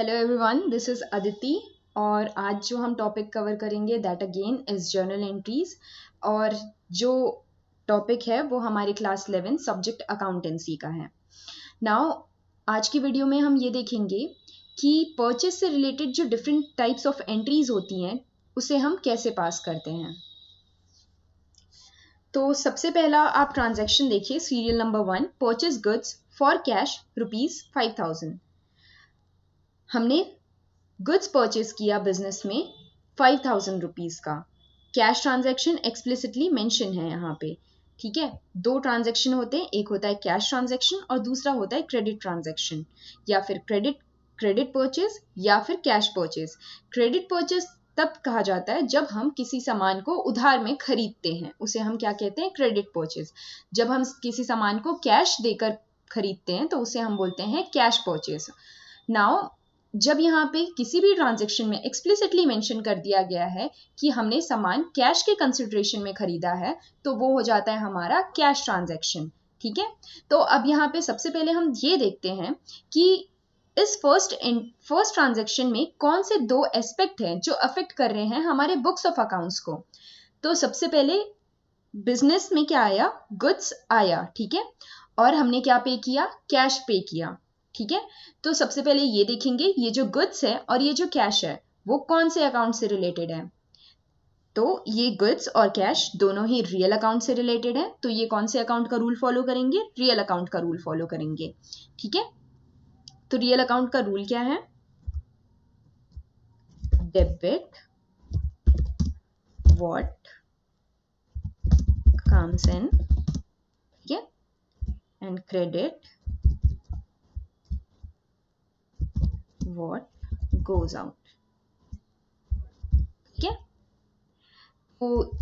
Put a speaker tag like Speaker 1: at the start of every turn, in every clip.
Speaker 1: Hello everyone, this is Aditi और आज जो हम टॉपिक कवर करेंगे that again is journal entries. और जो टॉपिक है वो हमारी क्लास 11 सब्जेक्ट अकाउंटेंसी का है। नाउ आज की वीडियो में हम ये देखेंगे कि परचेज से रिलेटेड जो डिफरेंट टाइप्स ऑफ एंट्रीज होती हैं उसे हम कैसे पास करते हैं। तो सबसे पहला आप ट्रांजैक्शन देखिए, serial number 1, purchase goods for cash ₹5,000। हमने गुड्स परचेज किया बिजनेस में 5,000 रुपीज का। कैश ट्रांजैक्शन एक्सप्लिसिटली मेंशन है यहाँ पे, ठीक है। दो ट्रांजैक्शन होते हैं, एक होता है कैश ट्रांजैक्शन और दूसरा होता है क्रेडिट ट्रांजैक्शन, या फिर क्रेडिट परचेज या फिर कैश परचेज। क्रेडिट परचेज तब कहा जाता है जब हम किसी सामान को उधार में खरीदते हैं, उसे हम क्या कहते हैं, क्रेडिट परचेज। जब हम किसी सामान को कैश देकर खरीदते हैं तो उसे हम बोलते हैं कैश परचेज। नाउ जब यहाँ पे किसी भी ट्रांजैक्शन में एक्सप्लिसिटली मेंशन कर दिया गया है कि हमने सामान कैश के कंसिडरेशन में खरीदा है तो वो हो जाता है हमारा कैश ट्रांजैक्शन, ठीक है। तो अब यहाँ पे सबसे पहले हम ये देखते हैं कि इस फर्स्ट ट्रांजैक्शन में कौन से दो एस्पेक्ट हैं जो अफेक्ट कर रहे हैं हमारे बुक्स ऑफ अकाउंट्स को। तो सबसे पहले बिजनेस में क्या आया, गुड्स आया, ठीक है, और हमने क्या पे किया, कैश पे किया, ठीक है। तो सबसे पहले ये देखेंगे ये जो गुड्स है और ये जो कैश है वो कौन से अकाउंट से रिलेटेड है। तो ये गुड्स और कैश दोनों ही रियल अकाउंट से रिलेटेड है, तो ये कौन से अकाउंट का रूल फॉलो करेंगे, रियल अकाउंट का रूल फॉलो करेंगे, ठीक है। तो रियल अकाउंट का रूल क्या है, डेबिट व्हाट कम्स इन, ठीक है, and credit what goes out, ठीक है। तो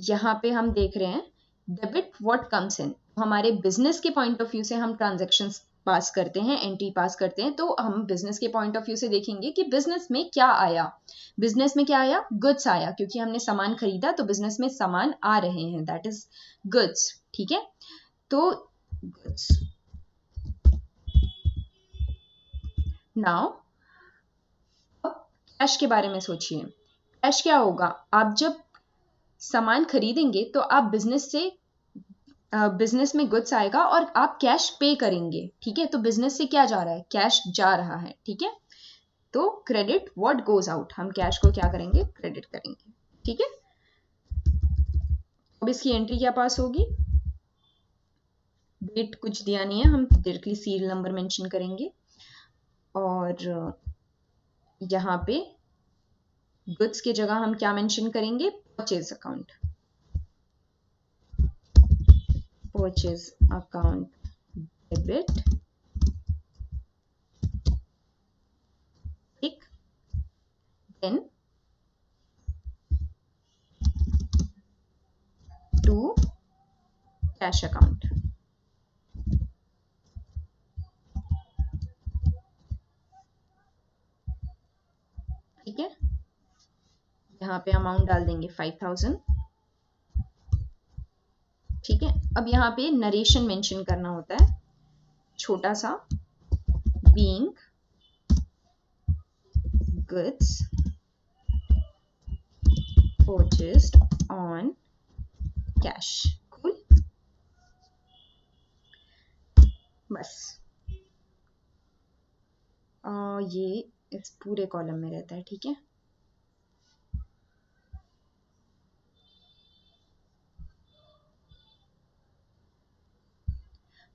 Speaker 1: यहाँ पे हम देख रहे हैं डेबिट व्हाट कम्स इन। हमारे बिजनेस के पॉइंट ऑफ व्यू से हम ट्रांजैक्शंस पास करते हैं, एंट्री पास करते हैं, तो हम बिजनेस के पॉइंट ऑफ व्यू से देखेंगे कि बिजनेस में क्या आया। बिजनेस में क्या आया, गुड्स आया, क्योंकि हमने सामान खरीदा तो बिजनेस में सामान आ रहे हैं, दैट इज गुड्स, ठीक है। तो गुड्स। नाउ कैश के बारे में सोचिए। कैश क्या होगा, आप जब सामान खरीदेंगे तो आप बिजनेस में गुड्स आएगा और आप कैश पे करेंगे, ठीक है। तो बिजनेस से क्या जा रहा है, कैश जा रहा है, ठीक है। तो क्रेडिट व्हाट गोज आउट, हम कैश को क्या करेंगे, क्रेडिट करेंगे, ठीक है। अब इसकी एंट्री क्या पास होगी, डेट कुछ दिया नहीं है, हम डायरेक्टली सीरियल नंबर मेंशन करेंगे। और यहाँ पे गुड्स की जगह हम क्या मेंशन करेंगे, purchase account, purchase account debit, ठीक। देन टू कैश अकाउंट, ठीक है। यहाँ पे अमाउंट डाल देंगे 5,000, ठीक है। अब यहाँ पे नरेशन मेंशन करना होता है छोटा सा, being goods purchased on cash, cool, बस। ये इस पूरे कॉलम में रहता है, ठीक है।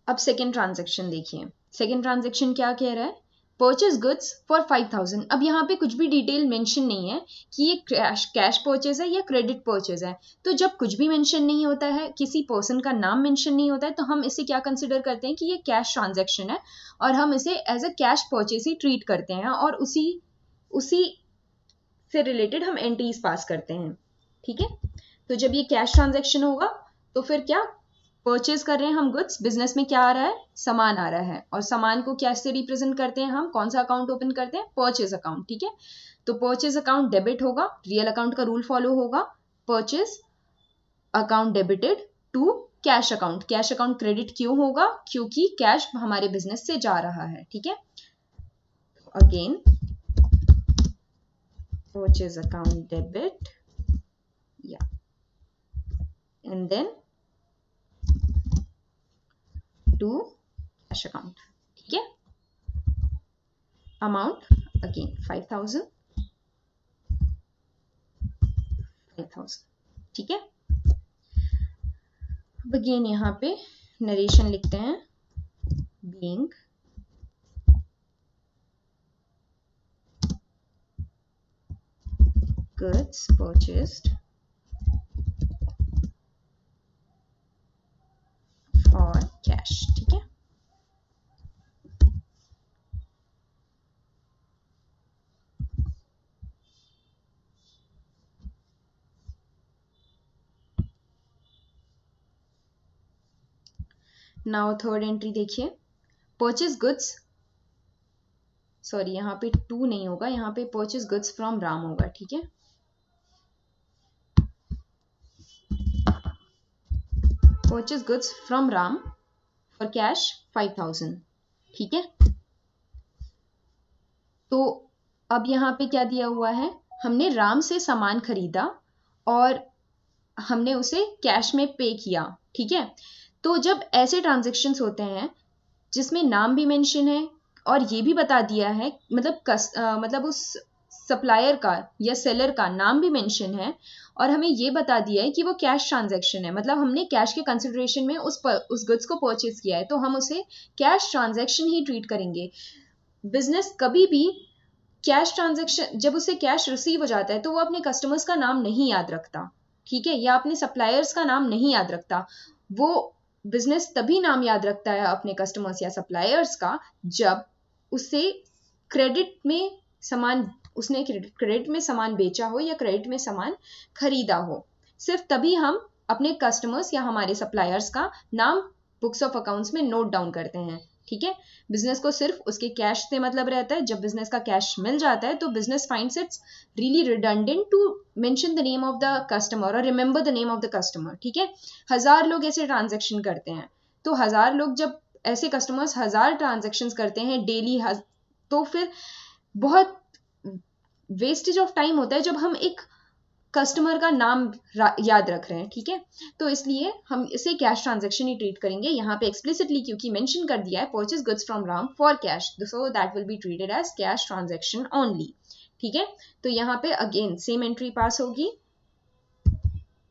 Speaker 1: अब सेकेंड ट्रांजैक्शन देखिए, सेकेंड ट्रांजैक्शन क्या कह रहा है, परचेज गुड्स फॉर 5,000। अब यहाँ पे कुछ भी डिटेल मेंशन नहीं है कि ये कैश परचेज है या क्रेडिट परचेज है। तो जब कुछ भी मेंशन नहीं होता है, किसी पर्सन का नाम मेंशन नहीं होता है, तो हम इसे क्या कंसिडर करते हैं कि ये कैश ट्रांजैक्शन है और हम इसे एज अ कैश परचेज ही ट्रीट करते हैं और उसी से रिलेटेड हम एंट्रीज पास करते हैं, ठीक है। तो जब ये कैश ट्रांजैक्शन होगा तो फिर क्या, परचेज कर रहे हैं हम गुड्स, बिजनेस में क्या आ रहा है, सामान आ रहा है, और सामान को कैसे रिप्रेजेंट करते हैं हम, कौन सा अकाउंट ओपन करते हैं, परचेज अकाउंट, ठीक है। तो परचेज अकाउंट डेबिट होगा, रियल अकाउंट का रूल फॉलो होगा, purchase account debited to cash account. Cash account credit क्यों होगा, क्योंकि कैश हमारे बिजनेस से जा रहा है, ठीक है। again purchase account debit, yeah, and then to cash account, ठीक है. Amount again 5,000, ठीक है. अब अगेन यहाँ पे नरेशन लिखते हैं, being goods purchased for cash, ठीक है. नाउ थर्ड एंट्री देखिए, परचेज गुड्स, सॉरी यहाँ पे 2 नहीं होगा, यहाँ पे परचेज गुड्स फ्रॉम राम होगा, ठीक है. Purchase goods from Ram for cash 5,000, ठीक है. तो अब यहाँ पे क्या दिया हुआ है, हमने राम से सामान खरीदा और हमने उसे कैश में पे किया, ठीक है. तो जब ऐसे ट्रांजैक्शंस होते हैं जिसमें नाम भी मेंशन है और ये भी बता दिया है, मतलब उस सप्लायर का या सेलर का नाम भी मेंशन है और हमें ये बता दिया है कि वो कैश ट्रांजैक्शन है, मतलब हमने कैश के कंसिडरेशन में उस गुड्स को परचेज किया है, तो हम उसे कैश ट्रांजैक्शन ही ट्रीट करेंगे. बिजनेस कभी भी कैश ट्रांजैक्शन, जब उसे कैश रिसीव हो जाता है तो वो अपने कस्टमर्स का नाम नहीं याद रखता, ठीक है, या अपने सप्लायर्स का नाम नहीं याद रखता. वो बिजनेस तभी नाम याद रखता है अपने कस्टमर्स या सप्लायर्स का जब उसे क्रेडिट में सामान, उसने क्रेडिट में सामान बेचा हो या क्रेडिट में सामान खरीदा हो. सिर्फ तभी हम अपने कस्टमर्स या हमारे सप्लायर्स का नाम बुक्स ऑफ अकाउंट्स में नोट डाउन करते हैं, ठीक है. बिजनेस को सिर्फ उसके कैश से मतलब रहता है. जब बिजनेस का कैश मिल जाता है तो business finds it's really redundant to mention the name of the customer और remember the name of the customer, ठीक है. 1000 लोग ऐसे ट्रांजैक्शन करते हैं, तो 1000 लोग जब ऐसे कस्टमर्स 1000 ट्रांजैक्शंस करते हैं डेली, तो फिर बहुत वेस्टेज ऑफ टाइम होता है जब हम एक कस्टमर का नाम याद रख रहे हैं, ठीक है. तो इसलिए हम इसे कैश ट्रांजैक्शन ही ट्रीट करेंगे. यहाँ पे एक्सप्लिसिटली क्योंकि मेंशन कर दिया है purchase goods from Ram for cash, so that will be treated as cash transaction only, ठीक है. तो यहाँ पे अगेन सेम एंट्री पास होगी,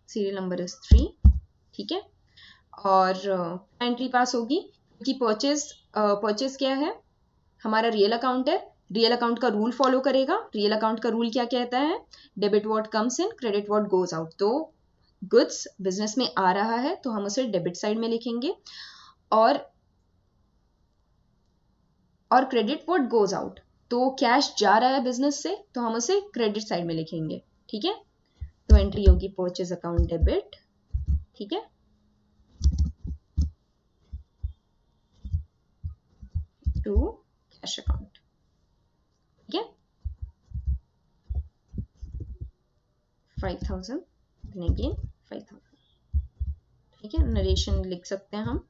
Speaker 1: सीरियल नंबर इज 3, ठीक है. और एंट्री पास होगी क्योंकि परचेज क्या है, हमारा रियल अकाउंट है. रियल अकाउंट का रूल फॉलो करेगा. रियल अकाउंट का रूल क्या कहता है, debit what comes in, credit what goes out. तो गुड्स बिजनेस में आ रहा है तो हम उसे डेबिट साइड में लिखेंगे और क्रेडिट व्हाट गोज आउट, तो कैश जा रहा है बिजनेस से तो हम उसे क्रेडिट साइड में लिखेंगे, ठीक है. तो एंट्री होगी परचेज अकाउंट डेबिट, ठीक है, टू कैश अकाउंट, ठीक है. 5,000 अगेन 5,000, ठीक है. नरेशन लिख सकते हैं हम,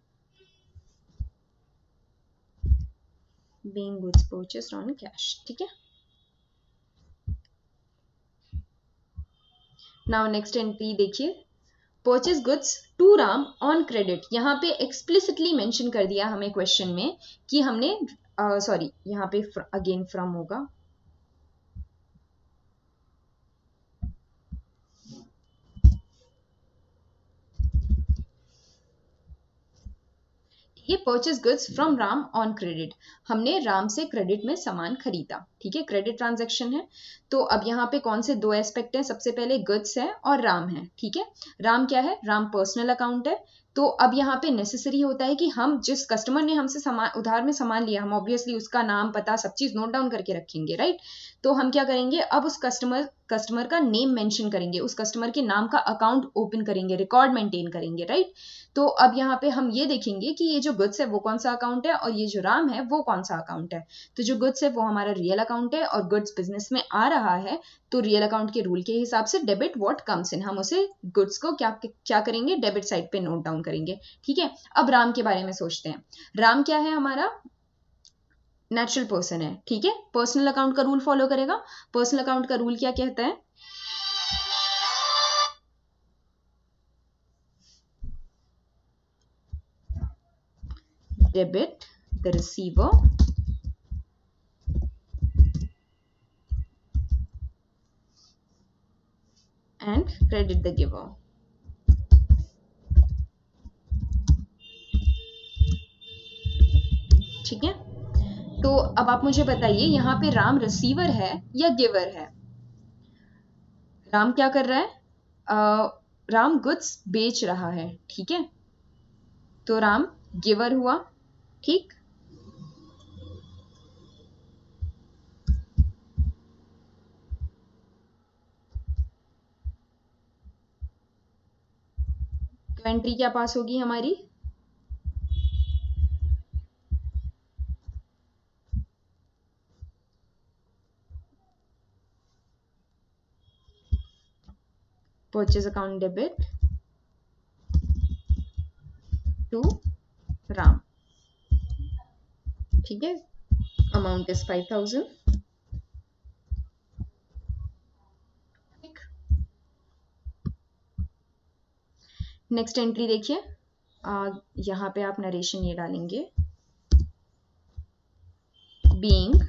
Speaker 1: being goods purchased on cash, ठीक है. नाउ नेक्स्ट एंट्री देखिए, purchase goods to Ram on credit. यहाँ पे एक्सप्लिसिटली मेंशन कर दिया हमें क्वेश्चन में कि हमने सॉरी यहाँ पे अगेन फ्रॉम होगा, ये purchase goods from Ram on credit, हमने राम से क्रेडिट में सामान खरीदा, ठीक है, क्रेडिट ट्रांजैक्शन है. तो अब यहाँ पे कौन से 2 एस्पेक्ट हैं, सबसे पहले गुड्स है और राम है, ठीक है. राम क्या है, राम पर्सनल अकाउंट है. तो अब यहाँ पे नेसेसरी होता है कि हम जिस कस्टमर ने हमसे सामान उधार में सामान लिया, हम ऑब्वियसली उसका नाम पता सब चीज नोट डाउन करके रखेंगे, राइट. तो हम क्या करेंगे, अब उस कस्टमर का नेम मेंशन करेंगे, उस कस्टमर के नाम का अकाउंट ओपन करेंगे, रिकॉर्ड मेंटेन करेंगे, राइट. तो अब यहाँ पे हम ये देखेंगे कि ये जो गुड्स है वो कौन सा अकाउंट है और ये जो राम है वो कौन सा अकाउंट है. तो जो गुड्स है वो हमारा रियल अकाउंट है और गुड्स बिजनेस में आ रहा है तो रियल अकाउंट के रूल के हिसाब से डेबिट व्हाट कम्स इन, हम उसे गुड्स को क्या करेंगे, डेबिट साइड पे नोट डाउन करेंगे, ठीक है. अब राम के बारे में सोचते हैं. राम क्या है हमारा, नेचुरल पर्सन है, ठीक है। पर्सनल अकाउंट का रूल फॉलो करेगा। पर्सनल अकाउंट का रूल क्या कहता है? Debit the receiver and credit the giver. ठीक है, तो अब आप मुझे बताइए यहाँ पे राम रिसीवर है या गिवर है? राम क्या कर रहा है? राम गुड्स बेच रहा है, ठीक है, तो राम गिवर हुआ, ठीक। तो एंट्री क्या पास होगी हमारी? Purchase account debit to Ram, ठीक है, अमाउंट इज 5000। नेक्स्ट एंट्री देखिए, यहाँ पे आप नरेशन ये डालेंगे, बीइंग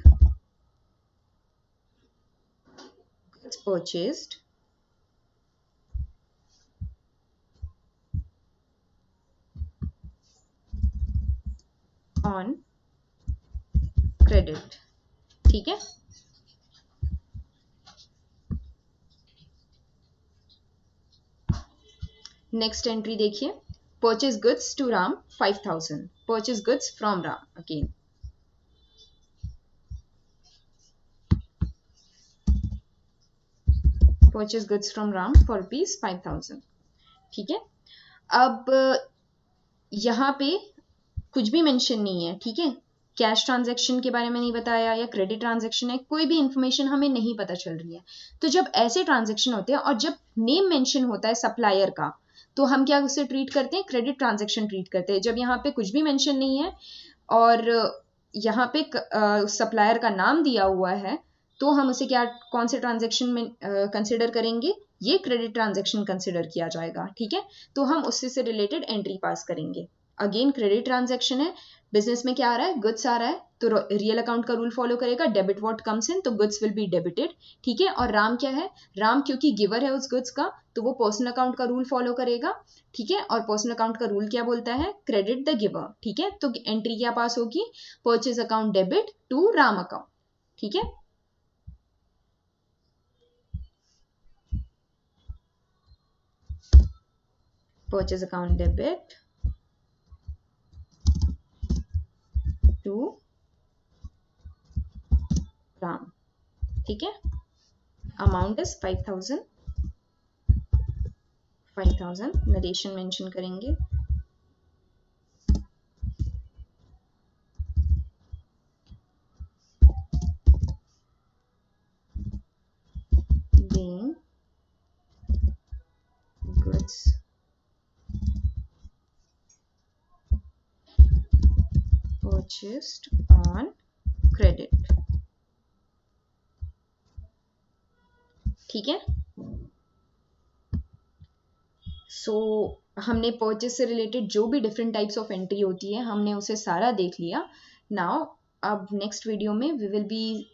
Speaker 1: परचेज्ड ऑन क्रेडिट, ठीक है। नेक्स्ट एंट्री देखिए, purchase goods to Ram 5000, purchase goods from Ram, again purchase goods from Ram for rupees 5000, ठीक है। अब यहाँ पे कुछ भी मेंशन नहीं है, ठीक है, कैश ट्रांजैक्शन के बारे में नहीं बताया या क्रेडिट ट्रांजैक्शन है, कोई भी इंफॉर्मेशन हमें नहीं पता चल रही है। तो जब ऐसे ट्रांजैक्शन होते हैं और जब नेम मेंशन होता है सप्लायर का, तो हम क्या उसे ट्रीट करते हैं? क्रेडिट ट्रांजैक्शन ट्रीट करते हैं। जब यहाँ पे कुछ भी मेंशन नहीं है और यहाँ पे सप्लायर का नाम दिया हुआ है, तो हम उसे क्या, कौन से ट्रांजैक्शन में कंसिडर करेंगे? ये क्रेडिट ट्रांजैक्शन कंसिडर किया जाएगा, ठीक है। तो हम उससे से रिलेटेड एंट्री पास करेंगे। अगेन क्रेडिट ट्रांजैक्शन है, बिजनेस में क्या आ रहा है? गुड्स आ रहा है, तो रियल अकाउंट का रूल फॉलो करेगा, डेबिट व्हाट कम्स इन, तो गुड्स विल बी डेबिटेड, ठीक है। और राम क्या है? राम क्योंकि गिवर है उस गुड्स का, तो वो पर्सनल अकाउंट का रूल फॉलो करेगा, ठीक है। और पर्सनल अकाउंट का रूल क्या बोलता है? क्रेडिट द गिवर, ठीक है। तो एंट्री क्या पास होगी? Purchase account debit to Ram account, ठीक है। Purchase account debit to Ram, ठीक है, अमाउंट इज 5000, नरेशन मेंशन करेंगे, being goods purchased on credit, ठीक है। सो हमने परचेज से रिलेटेड जो भी डिफरेंट टाइप्स ऑफ एंट्री होती है हमने उसे सारा देख लिया। नाउ अब नेक्स्ट वीडियो में we will be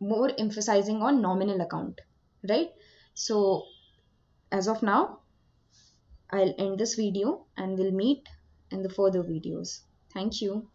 Speaker 1: more emphasizing on nominal account, right? So as of now I'll end this video and we'll meet in the further videos. Thank you.